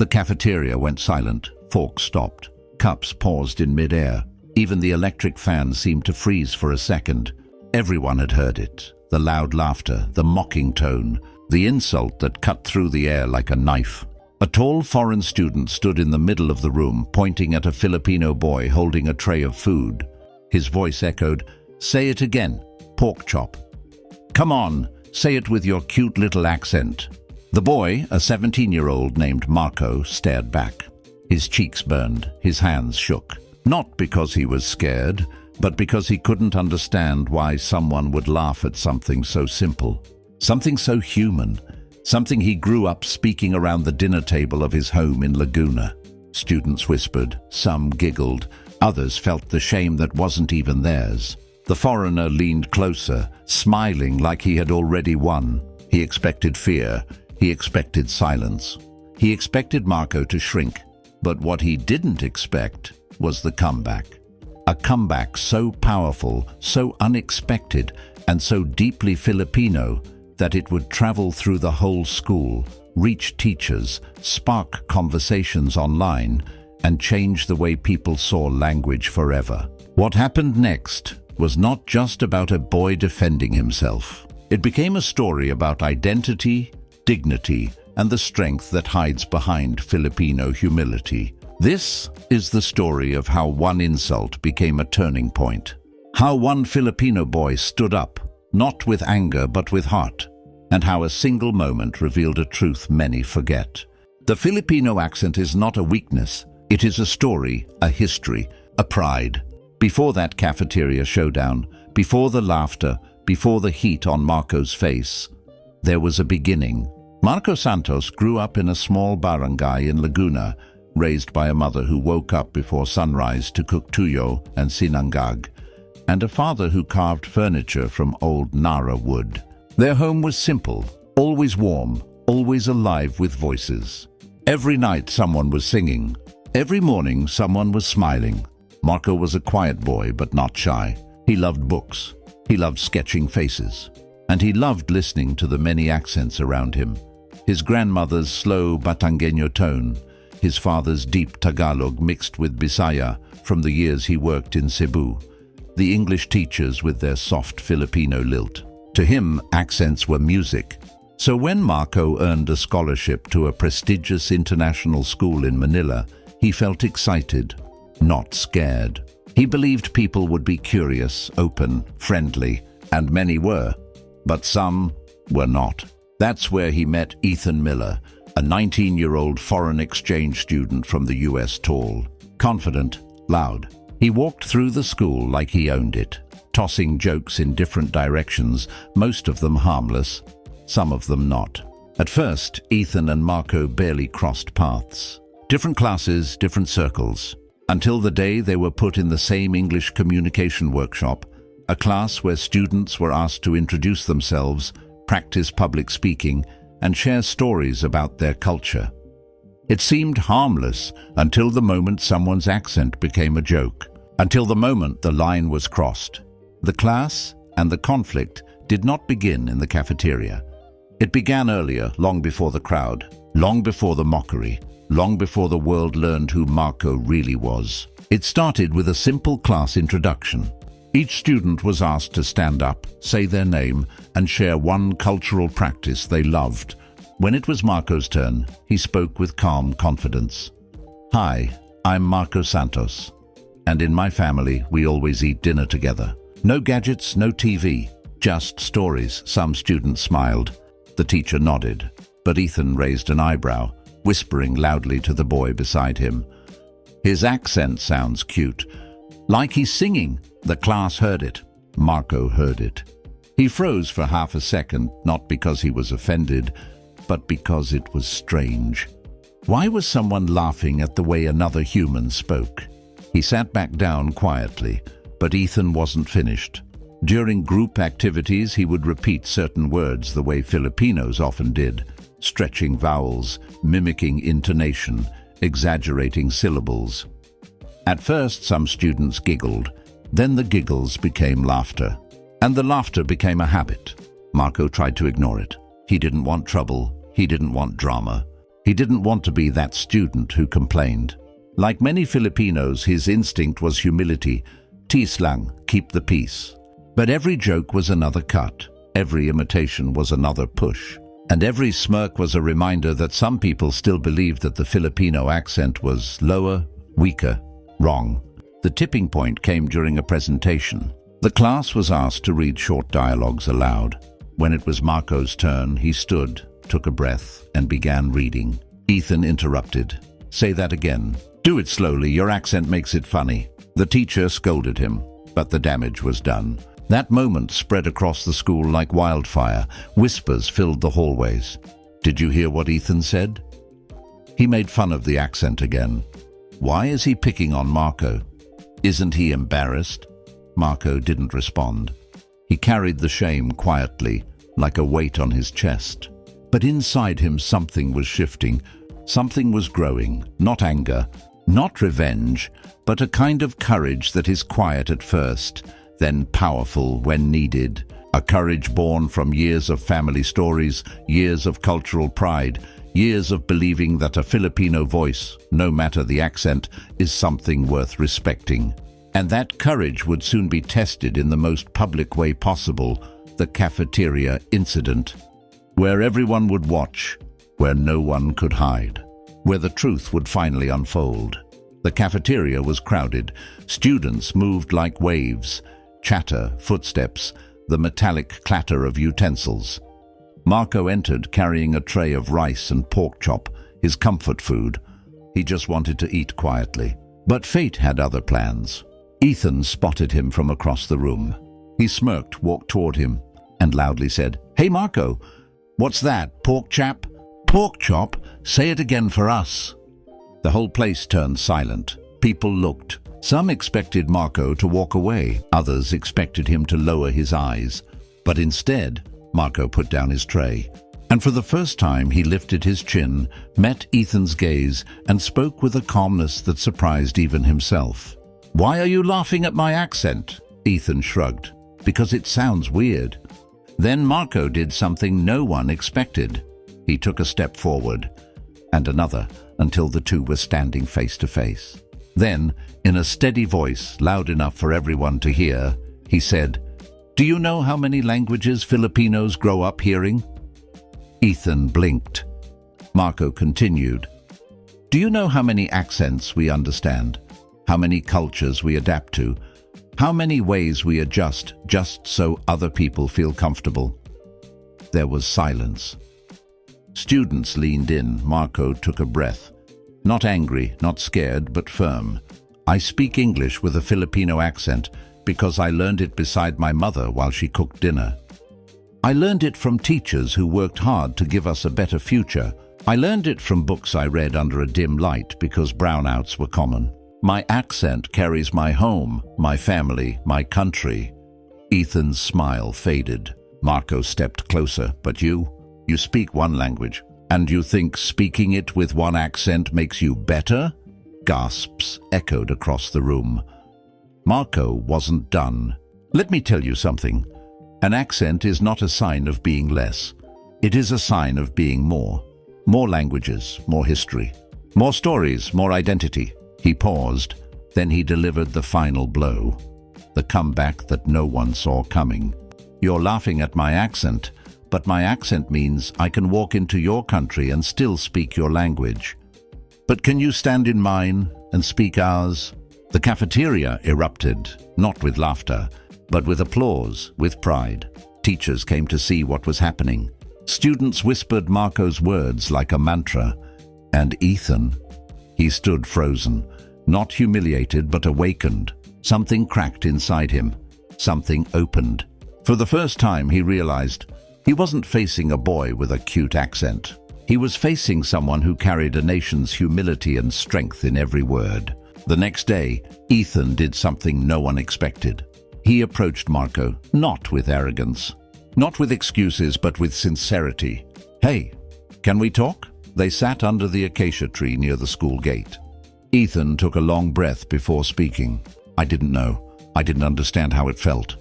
The cafeteria went silent. Forks stopped. Cups paused in mid-air. Even the electric fan seemed to freeze for a second. Everyone had heard it. The loud laughter, the mocking tone, the insult that cut through the air like a knife. A tall foreign student stood in the middle of the room, pointing at a Filipino boy holding a tray of food. His voice echoed, "Say it again, pork chop. Come on, say it with your cute little accent." The boy, a 17-year-old named Marco, stared back. His cheeks burned, his hands shook. Not because he was scared, but because he couldn't understand why someone would laugh at something so simple, something so human, something he grew up speaking around the dinner table of his home in Laguna. Students whispered, some giggled, others felt the shame that wasn't even theirs. The foreigner leaned closer, smiling like he had already won. He expected fear. He expected silence. He expected Marco to shrink. But what he didn't expect was the comeback. A comeback so powerful, so unexpected, and so deeply Filipino that it would travel through the whole school, reach teachers, spark conversations online, and change the way people saw language forever. What happened next was not just about a boy defending himself. It became a story about identity, dignity, and the strength that hides behind Filipino humility. This is the story of how one insult became a turning point. How one Filipino boy stood up, not with anger but with heart, and how a single moment revealed a truth many forget. The Filipino accent is not a weakness. It is a story, a history, a pride. Before that cafeteria showdown, before the laughter, before the heat on Marco's face, there was a beginning. Marco Santos grew up in a small barangay in Laguna, raised by a mother who woke up before sunrise to cook tuyo and sinangag, and a father who carved furniture from old Nara wood. Their home was simple, always warm, always alive with voices. Every night someone was singing. Every morning someone was smiling. Marco was a quiet boy but not shy. He loved books. He loved sketching faces. And he loved listening to the many accents around him. His grandmother's slow Batangueño tone, his father's deep Tagalog mixed with Bisaya from the years he worked in Cebu, the English teachers with their soft Filipino lilt. To him, accents were music. So when Marco earned a scholarship to a prestigious international school in Manila, he felt excited, not scared. He believed people would be curious, open, friendly, and many were, but some were not. That's where he met Ethan Miller, a 19-year-old foreign exchange student from the US, tall, confident, loud. He walked through the school like he owned it, tossing jokes in different directions, most of them harmless, some of them not. At first, Ethan and Marco barely crossed paths. Different classes, different circles, until the day they were put in the same English communication workshop, a class where students were asked to introduce themselves, practice public speaking, and share stories about their culture. It seemed harmless until the moment someone's accent became a joke, until the moment the line was crossed. The class and the conflict did not begin in the cafeteria. It began earlier, long before the crowd, long before the mockery, long before the world learned who Marco really was. It started with a simple class introduction. Each student was asked to stand up, say their name, and share one cultural practice they loved. When it was Marco's turn, he spoke with calm confidence. "Hi, I'm Marco Santos, and in my family we always eat dinner together. No gadgets, no TV, just stories." Some students smiled. The teacher nodded, but Ethan raised an eyebrow, whispering loudly to the boy beside him. "His accent sounds cute. Like he's singing." The class heard it. Marco heard it. He froze for half a second, not because he was offended, but because it was strange. Why was someone laughing at the way another human spoke? He sat back down quietly, but Ethan wasn't finished. During group activities, he would repeat certain words the way Filipinos often did, stretching vowels, mimicking intonation, exaggerating syllables. At first, some students giggled. Then the giggles became laughter, and the laughter became a habit. Marco tried to ignore it. He didn't want trouble. He didn't want drama. He didn't want to be that student who complained. Like many Filipinos, his instinct was humility. Tis lang, keep the peace. But every joke was another cut. Every imitation was another push. And every smirk was a reminder that some people still believed that the Filipino accent was lower, weaker, wrong. The tipping point came during a presentation. The class was asked to read short dialogues aloud. When it was Marco's turn, he stood, took a breath, and began reading. Ethan interrupted. "Say that again. Do it slowly, your accent makes it funny." The teacher scolded him, but the damage was done. That moment spread across the school like wildfire. Whispers filled the hallways. Did you hear what Ethan said? He made fun of the accent again. Why is he picking on Marco? Isn't he embarrassed? Marco didn't respond. He carried the shame quietly, like a weight on his chest. But inside him something was shifting. Something was growing, not anger, not revenge, but a kind of courage that is quiet at first, then powerful when needed. A courage born from years of family stories, years of cultural pride, years of believing that a Filipino voice, no matter the accent, is something worth respecting. And that courage would soon be tested in the most public way possible, the cafeteria incident, where everyone would watch, where no one could hide, where the truth would finally unfold. The cafeteria was crowded. Students moved like waves. Chatter, footsteps, the metallic clatter of utensils. Marco entered carrying a tray of rice and pork chop, his comfort food. He just wanted to eat quietly. But fate had other plans. Ethan spotted him from across the room. He smirked, walked toward him, and loudly said, "Hey Marco, what's that, pork chop? Pork chop? Say it again for us." The whole place turned silent. People looked. Some expected Marco to walk away. Others expected him to lower his eyes. But instead, Marco put down his tray. And for the first time, he lifted his chin, met Ethan's gaze, and spoke with a calmness that surprised even himself. "Why are you laughing at my accent?" Ethan shrugged. "Because it sounds weird." Then Marco did something no one expected. He took a step forward, and another, until the two were standing face to face. Then, in a steady voice, loud enough for everyone to hear, he said, "Do you know how many languages Filipinos grow up hearing?" Ethan blinked. Marco continued, "Do you know how many accents we understand? How many cultures we adapt to? How many ways we adjust just so other people feel comfortable?" There was silence. Students leaned in. Marco took a breath. Not angry, not scared, but firm. "I speak English with a Filipino accent because I learned it beside my mother while she cooked dinner. I learned it from teachers who worked hard to give us a better future. I learned it from books I read under a dim light because brownouts were common. My accent carries my home, my family, my country." Ethan's smile faded. Marco stepped closer. "But you speak one language. And you think speaking it with one accent makes you better?" Gasps echoed across the room. Marco wasn't done. "Let me tell you something. An accent is not a sign of being less. It is a sign of being more. More languages, more history. More stories, more identity." He paused, then he delivered the final blow. The comeback that no one saw coming. "You're laughing at my accent, but my accent means I can walk into your country and still speak your language. But can you stand in mine and speak ours?" The cafeteria erupted, not with laughter, but with applause, with pride. Teachers came to see what was happening. Students whispered Marco's words like a mantra. And Ethan, he stood frozen, not humiliated but awakened. Something cracked inside him. Something opened. For the first time he realized he wasn't facing a boy with a cute accent. He was facing someone who carried a nation's humility and strength in every word. The next day, Ethan did something no one expected. He approached Marco, not with arrogance, not with excuses, but with sincerity. "Hey, can we talk?" They sat under the acacia tree near the school gate. Ethan took a long breath before speaking. "I didn't know. I didn't understand how it felt.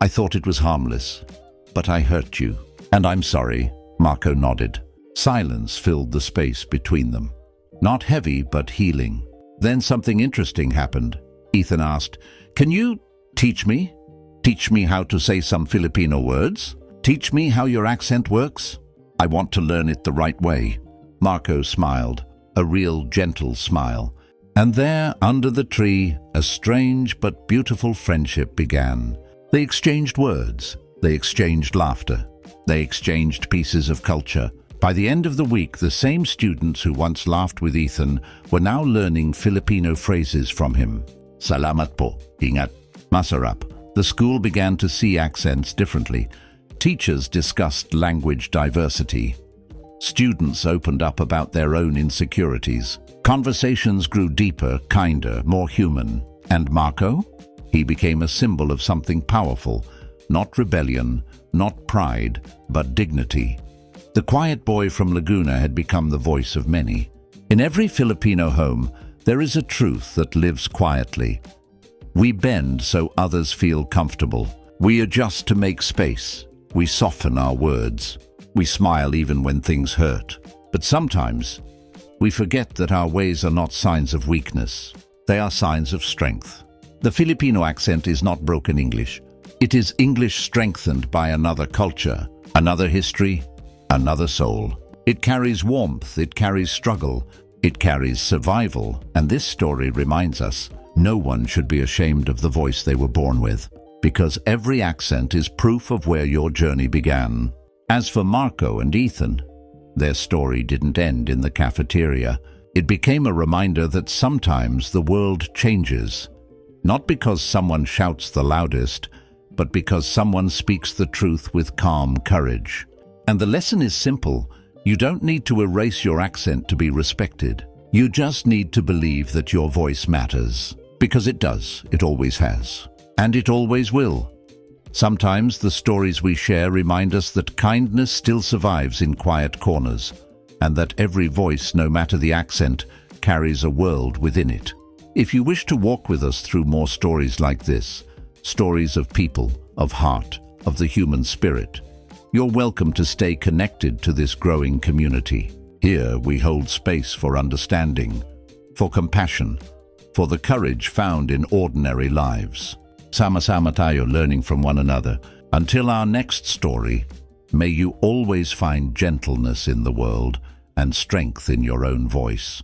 I thought it was harmless. But I hurt you. And I'm sorry." Marco nodded. Silence filled the space between them. Not heavy, but healing. Then something interesting happened. Ethan asked, "Can you teach me? Teach me how to say some Filipino words? Teach me how your accent works? I want to learn it the right way." Marco smiled, a real gentle smile. And there, under the tree, a strange but beautiful friendship began. They exchanged words. They exchanged laughter. They exchanged pieces of culture. By the end of the week, the same students who once laughed with Ethan were now learning Filipino phrases from him. Salamat po, ingat, masarap. The school began to see accents differently. Teachers discussed language diversity. Students opened up about their own insecurities. Conversations grew deeper, kinder, more human. And Marco? He became a symbol of something powerful. Not rebellion, not pride, but dignity. The quiet boy from Laguna had become the voice of many. In every Filipino home, there is a truth that lives quietly. We bend so others feel comfortable. We adjust to make space. We soften our words. We smile even when things hurt. But sometimes, we forget that our ways are not signs of weakness. They are signs of strength. The Filipino accent is not broken English. It is English strengthened by another culture, another history, another soul. It carries warmth, it carries struggle, it carries survival, and this story reminds us no one should be ashamed of the voice they were born with, because every accent is proof of where your journey began. As for Marco and Ethan, their story didn't end in the cafeteria. It became a reminder that sometimes the world changes, not because someone shouts the loudest, but because someone speaks the truth with calm courage. And the lesson is simple. You don't need to erase your accent to be respected. You just need to believe that your voice matters. Because it does. It always has. And it always will. Sometimes the stories we share remind us that kindness still survives in quiet corners, and that every voice, no matter the accent, carries a world within it. If you wish to walk with us through more stories like this, stories of people, of heart, of the human spirit, you're welcome to stay connected to this growing community. Here we hold space for understanding, for compassion, for the courage found in ordinary lives. Sama-sama tayo learning from one another. Until our next story, may you always find gentleness in the world and strength in your own voice.